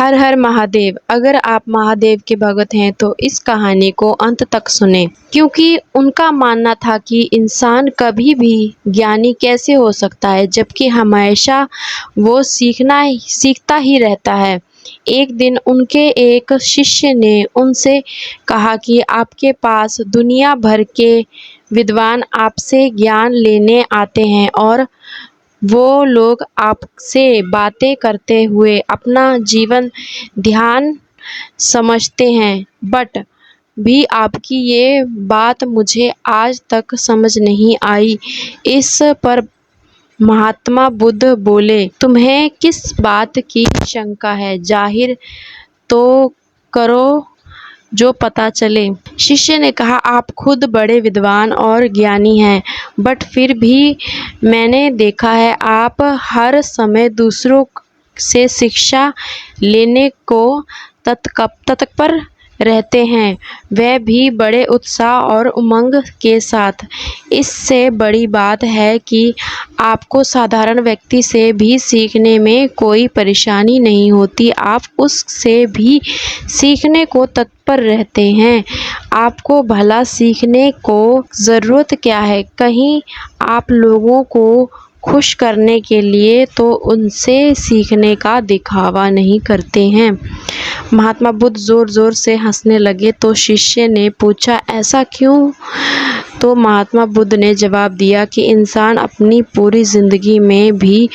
हर हर महादेव। अगर आप महादेव के भक्त हैं तो इस कहानी को अंत तक सुने, क्योंकि उनका मानना था कि इंसान कभी भी ज्ञानी कैसे हो सकता है जबकि हमेशा वो सीखता ही रहता है। एक दिन उनके एक शिष्य ने उनसे कहा कि आपके पास दुनिया भर के विद्वान आपसे ज्ञान लेने आते हैं और वो लोग आपसे बातें करते हुए अपना जीवन ध्यान समझते हैं, बट भी आपकी ये बात मुझे आज तक समझ नहीं आई। इस पर महात्मा बुद्ध बोले, तुम्हें किस बात की शंका है? जाहिर तो करो जो पता चले। शिष्य ने कहा, आप खुद बड़े विद्वान और ज्ञानी हैं, बट फिर भी मैंने देखा है आप हर समय दूसरों से शिक्षा लेने को तत्पर रहते हैं, वह भी बड़े उत्साह और उमंग के साथ। इससे बड़ी बात है कि आपको साधारण व्यक्ति से भी सीखने में कोई परेशानी नहीं होती, आप उससे भी सीखने को तत्पर रहते हैं। आपको भला सीखने को ज़रूरत क्या है? कहीं आप लोगों को खुश करने के लिए तो उनसे सीखने का दिखावा नहीं करते हैं। महात्मा बुद्ध जोर जोर से हंसने लगे तो शिष्य ने पूछा, ऐसा क्यों? तो महात्मा बुद्ध ने जवाब दिया कि इंसान अपनी पूरी जिंदगी में भी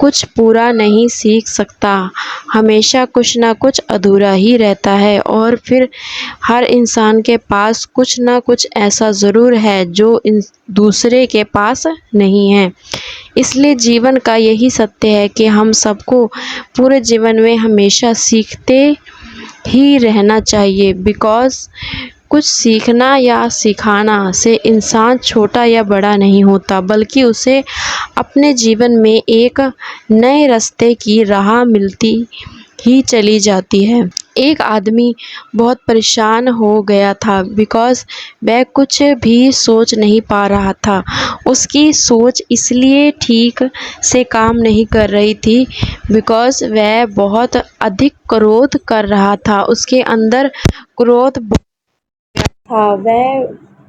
कुछ पूरा नहीं सीख सकता, हमेशा कुछ ना कुछ अधूरा ही रहता है और फिर हर इंसान के पास कुछ ना कुछ ऐसा ज़रूर है जो दूसरे के पास नहीं है। इसलिए जीवन का यही सत्य है कि हम सबको पूरे जीवन में हमेशा सीखते ही रहना चाहिए, बिकॉज कुछ सीखना या सिखाना से इंसान छोटा या बड़ा नहीं होता, बल्कि उसे अपने जीवन में एक नए रास्ते की राह मिलती ही चली जाती है। एक आदमी बहुत परेशान हो गया था बिकॉज वह कुछ भी सोच नहीं पा रहा था। उसकी सोच इसलिए ठीक से काम नहीं कर रही थी बिकॉज वह बहुत अधिक क्रोध कर रहा था। उसके अंदर क्रोध था, वह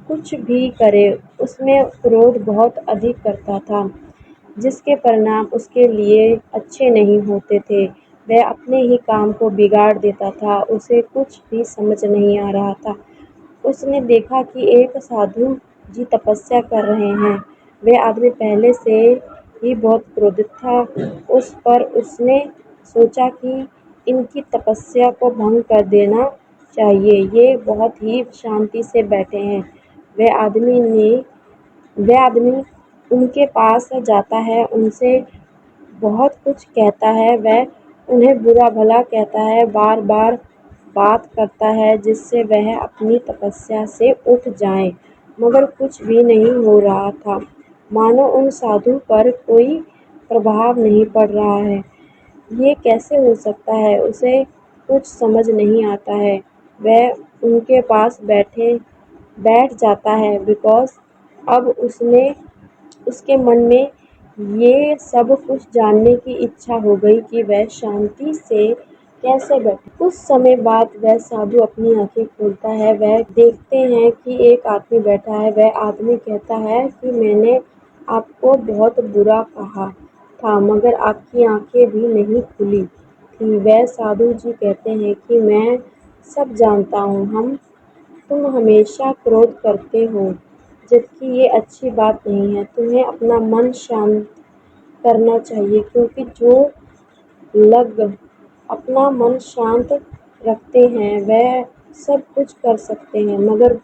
कुछ भी करे उसमें क्रोध बहुत अधिक करता था, जिसके परिणाम उसके लिए अच्छे नहीं होते थे। वह अपने ही काम को बिगाड़ देता था, उसे कुछ भी समझ नहीं आ रहा था। उसने देखा कि एक साधु जी तपस्या कर रहे हैं। वह आदमी पहले से ही बहुत क्रोधित था उस पर। उसने सोचा कि इनकी तपस्या को भंग कर देना चाहिए, ये बहुत ही शांति से बैठे हैं। वह आदमी उनके पास जाता है, उनसे बहुत कुछ कहता है, वह उन्हें बुरा भला कहता है, बार बार बात करता है जिससे वह अपनी तपस्या से उठ जाएं, मगर कुछ भी नहीं हो रहा था। मानो उन साधु पर कोई प्रभाव नहीं पड़ रहा है। ये कैसे हो सकता है? उसे कुछ समझ नहीं आता है। वह उनके पास बैठ जाता है बिकॉज अब उसके मन में ये सब कुछ जानने की इच्छा हो गई कि वह शांति से कैसे बैठे। कुछ समय बाद वह साधु अपनी आंखें खोलता है। वह देखते हैं कि एक आदमी बैठा है। वह आदमी कहता है कि मैंने आपको बहुत बुरा कहा था, मगर आपकी आंखें भी नहीं खुली थी। वह साधु जी कहते हैं कि मैं सब जानता हूँ, तुम हमेशा क्रोध करते हो, जबकि ये अच्छी बात नहीं है। तुम्हें अपना मन शांत करना चाहिए, क्योंकि जो लोग अपना मन शांत रखते हैं वह सब कुछ कर सकते हैं, मगर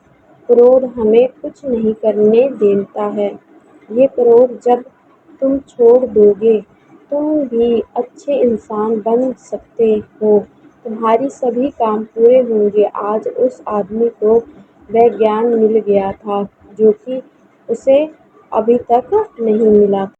क्रोध हमें कुछ नहीं करने देता है। ये क्रोध जब तुम छोड़ दोगे, तुम भी अच्छे इंसान बन सकते हो, तुम्हारी सभी काम पूरे होंगे। आज उस आदमी को वह ज्ञान मिल गया था जो कि उसे अभी तक नहीं मिला था।